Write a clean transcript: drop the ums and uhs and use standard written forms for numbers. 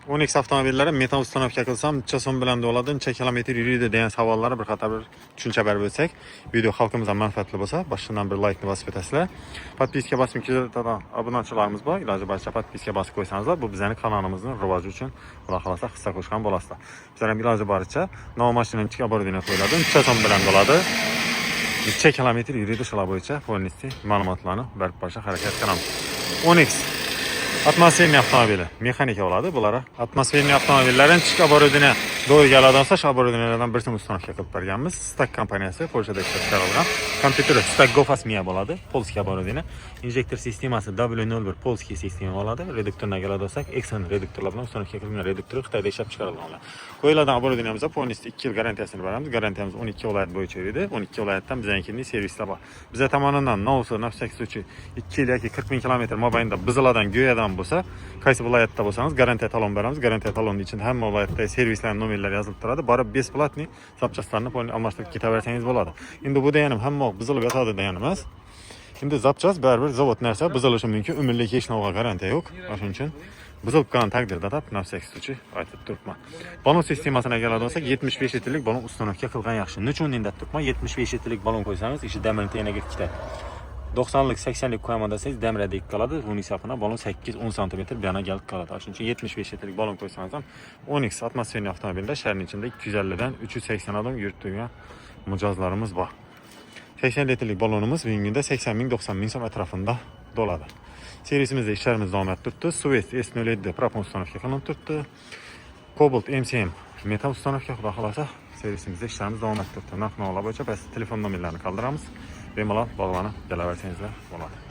10X avtomobillari metan ustanovka qilsam necha so'm bilan bo'ladi, necha kilometr yuradi degan savollarga bir qator bir tushuncha berib o'tsak, video xalqimizga manfaatli bo'lsa, boshdan bir like ni bosib o'tasizlar. Podpiska bosib keladigan obunachilarimiz bor. Iloji boricha podpiska bosib qo'ysangiz, bu bizning kanalimizning rivoji uchun xudo xolasa hissa qo'shgan bo'lasizlar. Bizlar ham iloji boricha nova mashinani ichiga obordina qo'yiladi, necha so'm bilan bo'ladi, necha kilometr yuradi shular bo'yicha polnisti ma'lumotlarni berib borishga harakat qilamiz. 10X atmosferniy avtomobili mexanika bo'ladi. Bular atmosferniy avtomobillarning ichki obordina do'y galadansa shu obordinalardan birisini ustanovka qilib berganmiz. Stak kompaniyasi Polshada ishlab chiqarilgan. Kompyuteri Stak Gofasmiya bo'ladi. Polskiy obordina. Injektor sistemasi W01 polskiy sistema bo'ladi. Reduktorga keladisak, Exxon reduktorlar bilan ustanovka qilingan reduktor Xitoyda ishlab chiqarilgan. Qo'yiladigan obordinamizda polnisti 2 yil garantiyasini beramiz. Garantiyamiz 12 viloyat bo'yicha edi. 12 viloyatdan bizning servislar bor. Bizlar tomonidan Novus 08 2 yil yoki 40 ming kilometr mobaynida bizilardan go'yadan bo'lsa, qaysi viloyatda bo'lsangiz garantiya talon beramiz. Garantiya talonining ichida hamma viloyatda servislar nomerlari yozilib turadi. Borib besplatni zapchastlarni almashtirib ketaversangiz bo'ladi. Endi bu deganim hamma buzilib yotadi degani emas. Endi zapchast baribir zavod narsa buzilishi mumkin. Umrlik hech narsa garantiya yo'q. Shuning uchun buzilib qolgan taqdirda deb nafsaksuchi aytib turibman. Balon sistemasına keladigan bo'lsak, 75 litrlik balon ustanovka qilgan yaxshi. Nechun deb turibman? 75 litrlik balon qo'ysangiz, ichi damirni enaga ketadi. 90'lik 80'lik koyama desangiz demredek qoladi. Buning hisobiga balon 8-10 sm bir yana kelib qoladi. Shuning uchun 75 litrlik balon qo'ysangiz ham 10X atmosferniy avtomobilda shaharning ichida 250 dan 380 odam yuritigan mijozlarimiz bor. 80 litrlik balonimiz bugungi kunda 80 ming 90 ming so'm atrofida doladi. Serisimizda ishlarimiz davom etib turibdi. Suez S07 propon ustanovka qilinib turibdi. Cobalt MCM metal ustanovka xudo xolasa serisimizda ishlarimiz davom etib turibdi. Narx-navolar bo'yicha biz telefon nomerlarini qoldiramiz. Bemalol bog'lanib kelaversangizlar bo'ladi.